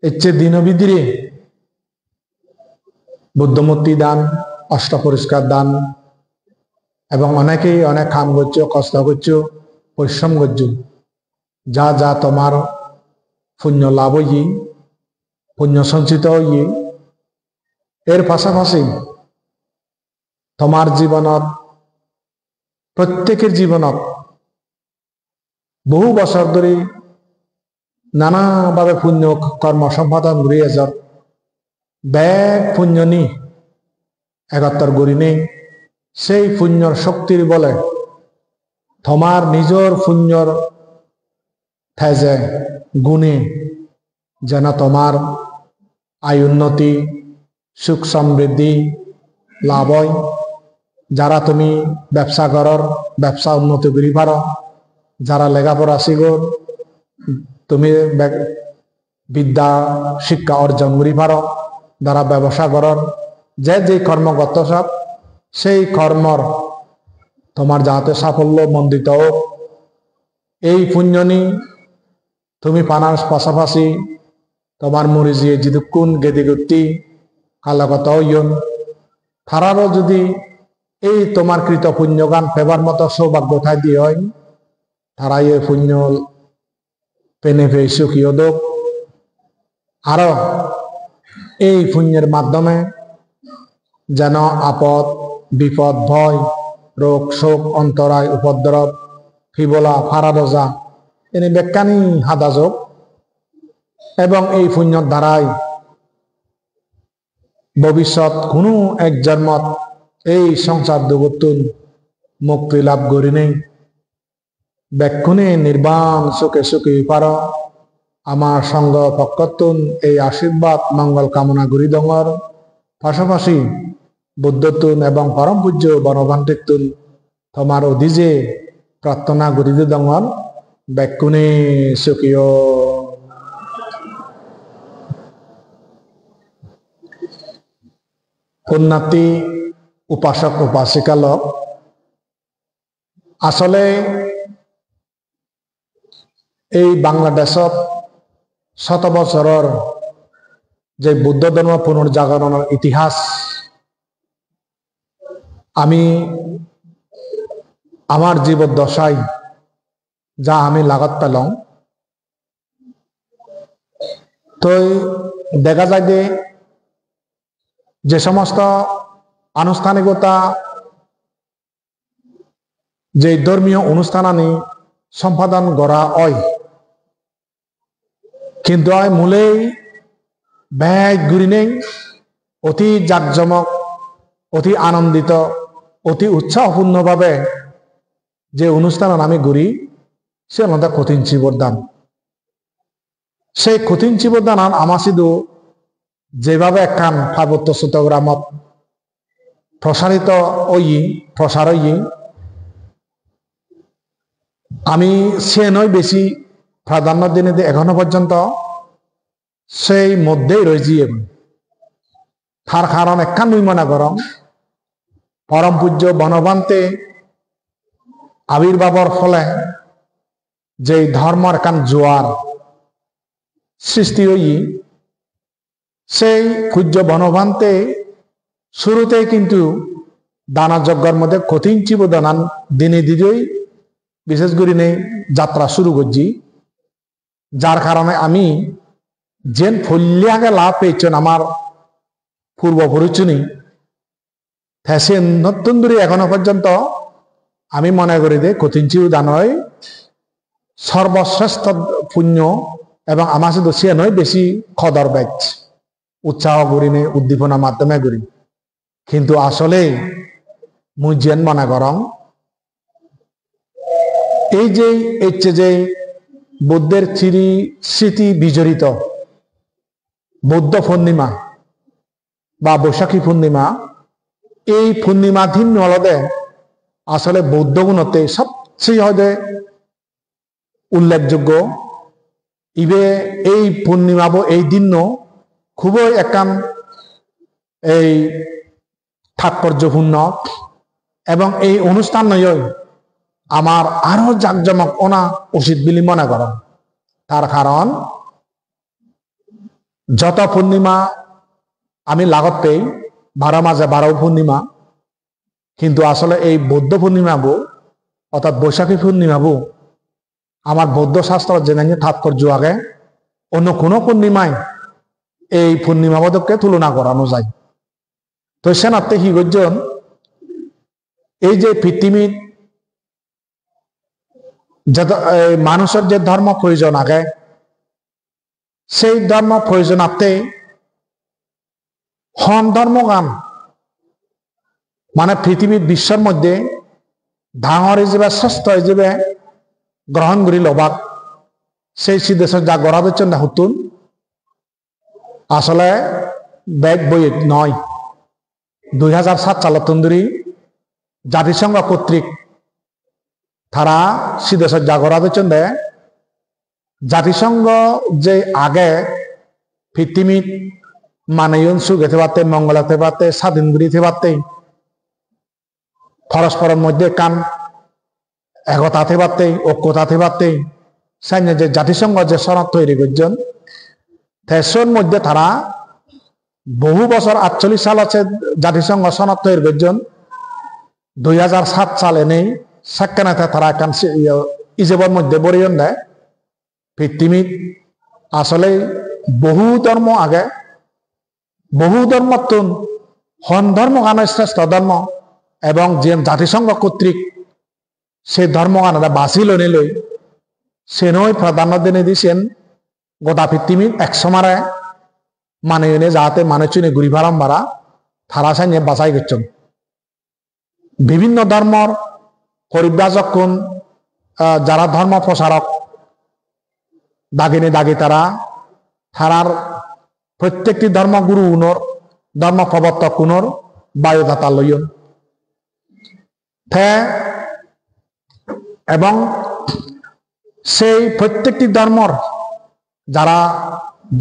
ইচ্ছে দিনবিধিরে বুদ্ধমূর্তি দান, অষ্টপরিষ্কার দান এবং অনেকেই অনেক কাম করছো, কষ্ট করছো, পরিশ্রম করছো, যা যা তোমার পুণ্য লাভ হই, পুণ্য সঞ্চিত হই। এর পাশাপাশি তোমার জীবনত, প্রত্যেকের জীবনত বহু বছর ধরে নানাভাবে পুণ্য কর্ম সম্পাদন করে এজর ব্যাগ পুণ্য নি একাত্তর গড়ি নেই। সেই পুণ্যর শক্তির বলে তোমার নিজের পুণ্যর থেজে গুণে যেন তোমার আয় উন্নতি, সুখ সমৃদ্ধি লাভ হয়। যারা তুমি ব্যবসা করর, ব্যবসা উন্নতি করি পারো। যারা লেখাপড়া শিখর, তুমি বিদ্যা শিক্ষা অর্জন করি পারো। যারা ব্যবসা করর, যে কর্মগত সব সেই কর্মর তোমার যাতে সাফল্য মন্দিত হোক, এই পুণ্যনি তুমি পানার পাশাপাশি তোমার মরিজিয়ে যিদুক্ষণ গেদিগুত্তি কালগত হইন, তারারও যদি এই তোমার কৃত পুণ্যগান পেবার মতো সৌভাগ্য ঠাই দিয়ে হয়, তারাই এই পুণ্য পেনে পেয়ে সুখী হোক। আরো এই পুণ্যের মাধ্যমে যেন আপদ বিপদ ভয় রোগ শোক অন্তরায় উপদ্রব ফিবলা ফারাদজা এনে বেকানি হাদাজক এবং এই পুণ্যর দ্বারাই ভবিষ্যৎ কোনো এক জন্মত এই সংসার দুগুতুন মুক্তি লাভ করি নেই। বেক্ষণে নির্বাণ সুখে সুখী পার। আমার সঙ্গ পক্ষতুন এই আশীর্বাদ মঙ্গল কামনা করি দঙর। পাশাপাশি বুদ্ধতুন এবং পরম পূজ্য বনভান্তিতুন তোমার অধিজে প্রার্থনা করি দঙর। বেক্ষণে সুখীয়। পুণ্যার্থী উপাসক উপাসিকা লোক আসলে এই বাংলাদেশত শত বছরের যে বুদ্ধ ধর্ম পুনর্জাগরণের ইতিহাস আমি আমার জীবদ্দশায় যা আমি লাগত পেলাম, তো দেখা যায় যে সমস্ত আনুষ্ঠানিকতা যে ধর্মীয় অনুষ্ঠান আনি সম্পাদন করা হয়, কিন্তু মূলেই ব্যাগ ঘুরি নেই অতি জাকজমক, অতি আনন্দিত, অতি উৎসাহপূর্ণভাবে যে অনুষ্ঠান আমি ঘুরি সে আমাদের কঠিন চিবরদান। সেই কঠিন চিবরদান আমার শুধু যেভাবে একখান পার্বত্য চট্টগ্রামত প্রসারিত প্রসার আমি সে নয় বেশি প্রাধান্য দিনে এখনো পর্যন্ত সেই মধ্যেই রয়েছি। তার কারণ একখান নই মনে করম পরম পূজ্য বনভান্তে আবির্ভাবর ফলে যে ধর্মের একখান জোয়ার সৃষ্টি সেই পূজ্য বনভান্তে শুরুতে কিন্তু দানা যজ্ঞের মধ্যে কঠিন চিবদানান দিনে দিনেই বিশেষ করে নেই যাত্রা শুরু করছি, যার কারণে আমি যেন ফলিয়াকে লাভ পেয়েছেন আমার পূর্বপুরুষনি সে নতুন দূরে এখনো পর্যন্ত আমি মনে করি যে কঠিন চিবদানই সর্বশ্রেষ্ঠ পুণ্য এবং আমার শুধু সে নয় বেশি খদর ব্যাচ উৎসাহ করি নেই উদ্দীপনার মাধ্যমে করি। কিন্তু আসলে মুই যেন মনে করম এই যে বুদ্ধের স্মৃতি বিজড়িত বৌদ্ধ পূর্ণিমা বা বৈশাখী পূর্ণিমা, এই পূর্ণিমা দিন হলদে আসলে বৌদ্ধ গুণতে সবচেয়ে হদে উল্লেখযোগ্য। ইবে এই পূর্ণিমা এই দিন খুবই একখান এই তাৎপর্যপূর্ণ এবং এই অনুষ্ঠান নয় আমার আরো জাকজমক ওনা উচিত বলে মনে করেন। তার কারণ যত পূর্ণিমা আমি লাগত পেই 12 মাসে 12 পূর্ণিমা, কিন্তু আসলে এই বৌদ্ধ পূর্ণিমাবো অর্থাৎ বৈশাখী পূর্ণিমাবো আমার বৌদ্ধ শাস্ত্র জেনে তাৎপর্য আগে অন্য কোনো পূর্ণিমায় এই পূর্ণিমাবোধককে তুলনা করানো যায়। তো সেনাতে কি করছেন, এই যে পৃথিবীর মানুষের যে ধর্ম প্রয়োজন আগে, সেই ধর্ম প্রয়োজনার্থে হন ধর্মগান মানে পৃথিবীর বিশ্বের মধ্যে ডাঙর হিসেবে শ্রেষ্ঠ হিসেবে গ্রহণ করি লবাক সেই সিদ্ধেশ্বর যা গড়া দিচ্ছেন না হুতুন আসলে ব্যাগ বই নয়। 2007 সালের তন্দুরি জাতিসংঘ কর্তৃক তারা সিদ্ধেশ্বর যা গড়া দিচ্ছেন দে জাতিসংঘ যে আগে পৃথিবীর মানয়ন সুখ এতে পারতে মঙ্গলাতে পারতে স্বাধীন গুলিতে পারতে পরস্পরের মধ্যে কান একতাতে পারতে ঐক্যতাতে পারতে সাইনে যে জাতিসংঘ যে সনদ তৈরি করছেন তেসর মধ্যে তারা বহু বছর 48 সাল আছে জাতিসংঘ সনদ তৈরি করছেন। 2007 সালে নেই সাক্ষানাতে তারা কান ইজেবর মধ্যে বরিয়ন দেয় পৃথিবীর আসলে বহু ধর্ম আগে বহু ধর্মতুন হন ধর্ম গানের শ্রেষ্ঠ ধর্ম এবং যে জাতিসংঘ কর্তৃক সে ধর্ম গানটা বাঁচিল নিলই সে নয় প্রাধান্য দিনে দিয়েছেন গোটা পৃথিবীর একসমারে মানে এনে যাতে মানে চুনে ঘুরি ভাড়াম ভাড়া তারা সাইনে বাঁচাই গেছেন। বিভিন্ন ধর্মর পরিব্রাজক কোন যারা ধর্ম প্রসারক দাগিনে দাগি তারার প্রত্যেকটি ধর্মগুরু উনর ধর্ম প্রবর্তক উনর বায়োদাতা লইন এবং সেই প্রত্যেকটি ধর্মর যারা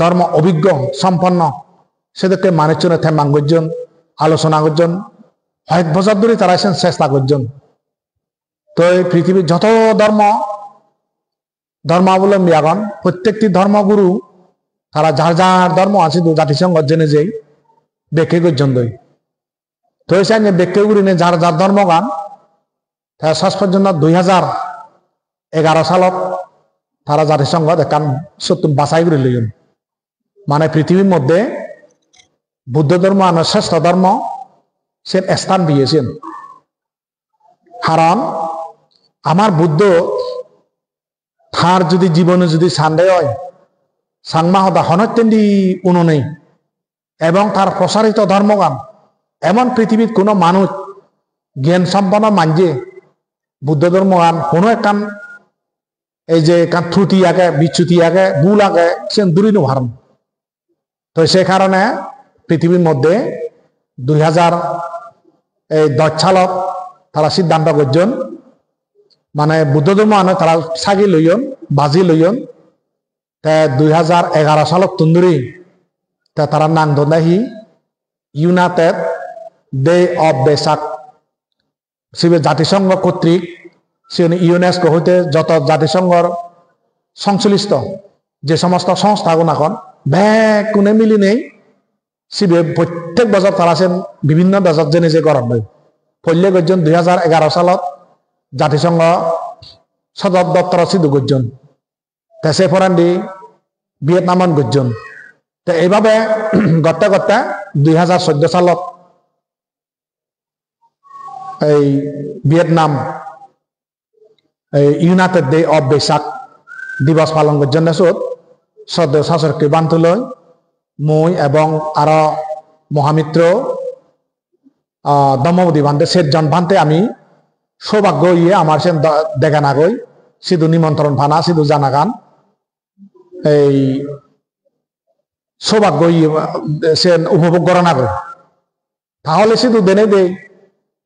ধর্ম অভিজ্ঞ সম্পন্ন সেদেরকে মানুষজনে থেমাং করছেন আলোচনা করছেন কয়েক বছর ধরে তারা এসে চেষ্টা করছেন। তো এই পৃথিবীর যত ধর্মাবলম্বী এখন প্রত্যেকটি ধর্মগুরু তারা যার যার ধর্ম আছে জাতিসংঘ জেনে যেই ব্যাখ্যা করছেন দই তো এসে ব্যাখ্যা করি নে যার যার ধর্মগান তারা শেষ পর্যন্ত 2011 সালত তারা জাতিসংঘ দেখান সত্য বাছাই করে লইন মানে পৃথিবীর মধ্যে বুদ্ধ ধর্ম আনার শ্রেষ্ঠ ধর্ম সে স্থান দিয়েছেন। কারণ আমার বুদ্ধ তার যদি জীবনে যদি সান্ডে হয় সাংমা হতা হনত্যেন্দি কোনো নেই এবং তার প্রসারিত ধর্মগান এমন পৃথিবীর কোনো মানুষ জ্ঞান সম্পন্ন মানছে বুদ্ধ ধর্মগান কোনো একখান এই যে কান ত্রুটি আগে বিচ্যুতি আগে ভুল আগে সে দূরই নহারণ। তো সে কারণে পৃথিবীর মধ্যে 2010 সালত তারা সিদ্ধান্ত করছেন মানে বুদ্ধ ধর্ম আনে তারা সাগি লইয়ন বাজি লইয়ন 2011 সালত তন্দুরি তারা নাম ধনাহি ইউনাইটেড ডে অফ বেসাক শিবে জাতিসংঘ কর্তৃক সে ইউনেস্কো হইতে যত জাতিসংঘর সংশ্লিষ্ট যে সমস্ত সংস্থাগুলো এখন ব্যাগ কোনে মিলি নেই শিবে প্রত্যেক বছর তারা আছেন বিভিন্ন দেশত জেনে যে করার বই পল্লে গর্জন 2011 সালত জাতিসংঘ সদর দপ্তর সিধু গর্জন তেসে ফরান্ডি ভিয়েতনামন গর্জন তো এইভাবে গড়তে গড়তে 2014 সালত এই ভিয়েতনাম ইউনাইটেড ডে অফ বেসাক দিবস পালন করছেন সদ্য শাসককে বান্তুল মই এবং আরো মহামিত্র দমবতী বান্ধে 7 জন বান্ধে আমি সৌভাগ্য ইয়ে আমার সে দেখা না গই সিধু নিমন্ত্রণ ফানা সিধু জানা গান এই সৌভাগ্য ইয়ে সে উপভোগ করা না গই তাহলে সিধু দেনে দে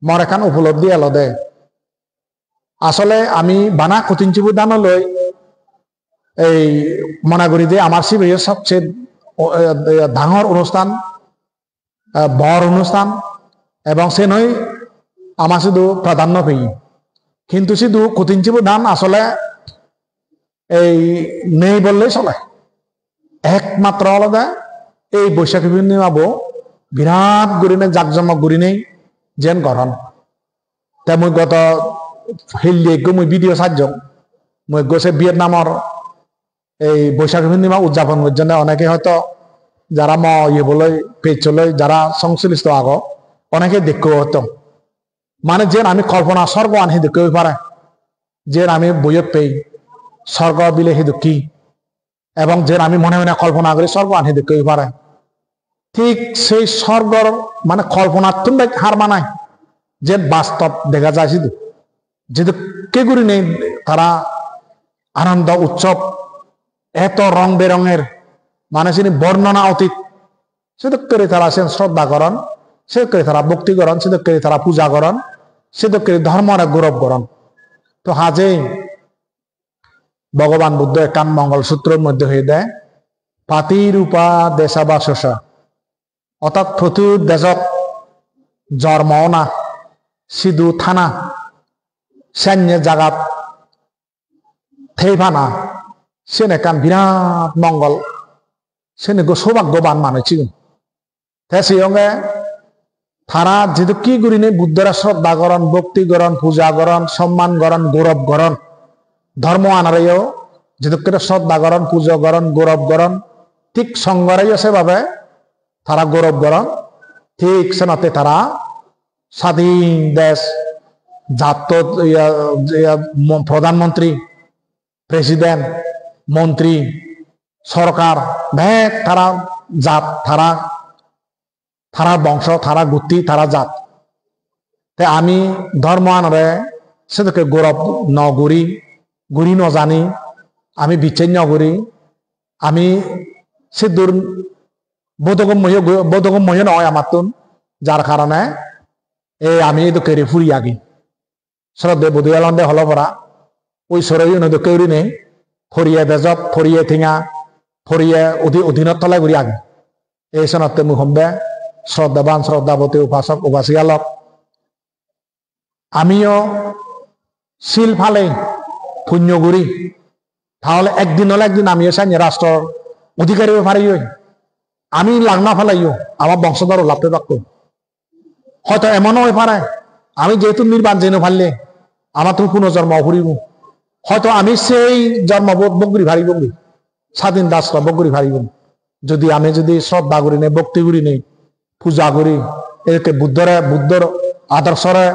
মর এখান উপলব্ধি এলো দে আসলে আমি বানা কঠিনচিবু দান লই এই মনাগুড়ি দিয়ে আমার শিবের সবচেয়ে ডাঙর অনুষ্ঠান বড় অনুষ্ঠান এবং সে নয় আমার শুধু প্রাধান্য পেয়ে কিন্তু শুধু কঠিনচিবু দান আসলে এই নেই বললেই চলে একমাত্র আলাদা এই বৈশাখী পূর্ণিমা বো বিরাট গুরিনে জাকজমক গুরিনেই যেন গরম তে মই গত হিল্লি মই ভিডিও সাহায্য মই গৈছে ভিয়েতনামর এই বৈশাখী পূর্ণিমা উদযাপন জন্য অনেকে হয়তো যারা বলে পেজলৈ যারা সংশ্লিষ্ট আগ অনেকে দেখো হতো মানে যেন আমি কল্পনা স্বর্গ আনহি দেখতে পারে যেন আমি বইয়ত পেই স্বর্গ বিলে হি দুঃখী এবং যেন আমি মনে মনে কল্পনা করি স্বর্গ আনহি দেখতে পারে ঠিক সেই স্বর্গর মানে কল্পনার তুমি হার মানায় যে বাস্তব দেখা যায় শুধু যেহেতু কেগুরি নেই তারা আনন্দ উৎসব এত রং বেরঙের মানে তিনি বর্ণনা অতীত সেদক করে তারা সে শ্রদ্ধা করন সেদক করে তারা ভক্তি করন সেদক করে তারা পূজা করন সেদক করে ধর্মরে গৌরব করন তো হাজে ভগবান বুদ্ধ একান মঙ্গল সূত্রের মধ্যে হয়ে দেয় পাতি রূপা দেশা বা শসা অর্থাৎ প্রচুর দেশত জন্মনা সিধু থানা সৈন্য জাগাত থেইফানা সেন একান বিরাট মঙ্গল সেন সৌভাগ্যবান মানুষ সঙ্গে তারা যেহেতু কি করি নেই বুদ্ধরা শ্রদ্ধা করন ভক্তি করন পূজা করন সম্মান করন গৌরব করন ধর্ম আনারেও যেহেতু শ্রদ্ধা করন পূজা করন গৌরব করন ঠিক সঙ্গরাই সেভাবে তারা গৌরব করন ঠিক সেনাতে তারা স্বাধীন দেশ জাত প্রধানমন্ত্রী প্রেসিডেন্ট মন্ত্রী সরকার ভেক তারা জাত তারা বংশ তারা গুতি তারা জাত তাই আমি ধর্ম আনরে সেটাকে গৌরব নগরী গুরি নজানি আমি বিচ্ছিন্ন করি আমি সে দূর বোধগম্য নয় আমার তুন যার কারণে এই আমি তো কেড়ে ফুরি আগি শ্রদ্ধে বুধিয়ালন্দে হল পরা ওই সরই নদী কেউরি নেই ফরিয়ে বেজব ফরিয়ে ঠিঙা ফরিয়ে অধীনত তলায় ঘুরি আগে এই সনতে মুখম্বে শ্রদ্ধাবান শ্রদ্ধাবতী উপাসক উপাসিকালক আমিও শিল ফালে পুণ্যগুড়ি তাহলে একদিন হলে একদিন আমিও চাই রাষ্ট্র অধিকারী পারিও আমি লাগনা ফেলাইও আমার বংশধর লাভতে থাকতো হয়তো এমনও হয়ে পারে আমি যেহেতু নির্বাণ জেনে ফেললে আমার তো পুনর্জন্ম ফুরিব হয়তো আমি সেই জন্মবোধ বগরি ভারি বগরি স্বাধীন রাষ্ট্র বগরি ভারিব যদি আমি যদি শ্রদ্ধা করি নেই ভক্তি করি নেই পূজা করি একে বুদ্ধর আদর্শরে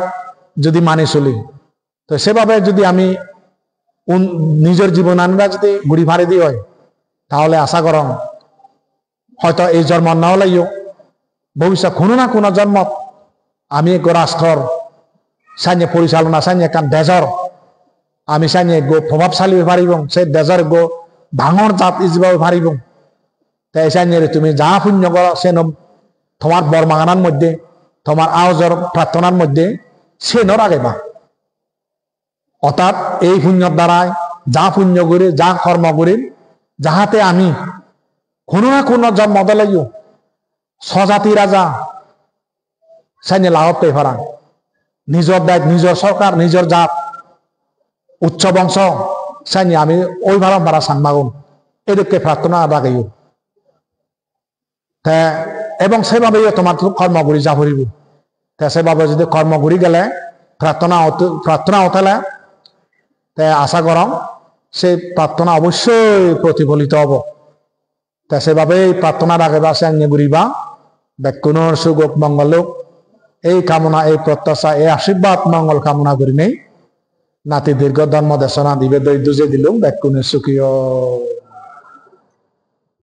যদি মানি চলি তো সেভাবে যদি আমি নিজের জীবন আনবা যদি ঘুরি ভাড়ি দিয়ে হয় তাহলে আশা করম হয়তো এই জন্ম না হলেও ভবিষ্যৎ কোনো না কোনো জন্ম আমি এক রাষ্ট্রর সাইনে পরিচালনা সাইনে কান দেশর আমি সাইনে গো প্রভাবশালী পারিব সেই দেশর গো ভাঙর জাত ইজবাবে পারিব তাই সাইনে তুমি যা পুণ্য করো সে তোমার বরমাগানার মধ্যে তোমার আওয়াজর প্রার্থনার মধ্যে সে আগে বা অর্থাৎ এই পুণ্যর দ্বারায় যা পুণ্য করি যা কর্ম করি যাহাতে আমি কোনো না কোনো জন্ম দলাইও স্বজাতি রাজা সাইনে লাভ পেয়ে ফেরা নিজের দায়িত্ব নিজের সরকার নিজের জাত উচ্চ বংশ সাইনি আমি ওই ভাড়া ভাড়া সাংমাগুন এদিকে প্রার্থনা রাগাইও এবং সেভাবেই তোমার কর্মগুড়ি যা ভরিব সেভাবে যদি কর্মগুড়ি গেলে প্রার্থনা হতেলে আশা করম সেই প্রার্থনা অবশ্যই প্রতিফলিত হব সেভাবেই প্রার্থনা রাখবা সে আঙে ঘুরিবা ব্যাকুণর সুগোক মঙ্গলোক এই কামনা এই প্রত্যাশা এই আশীর্বাদ মঙ্গল কামনা করি নেই নাতি দীর্ঘ ধর্ম দেশনা দিবে দৈর্য দিলুম ব্যাকুণের সুখী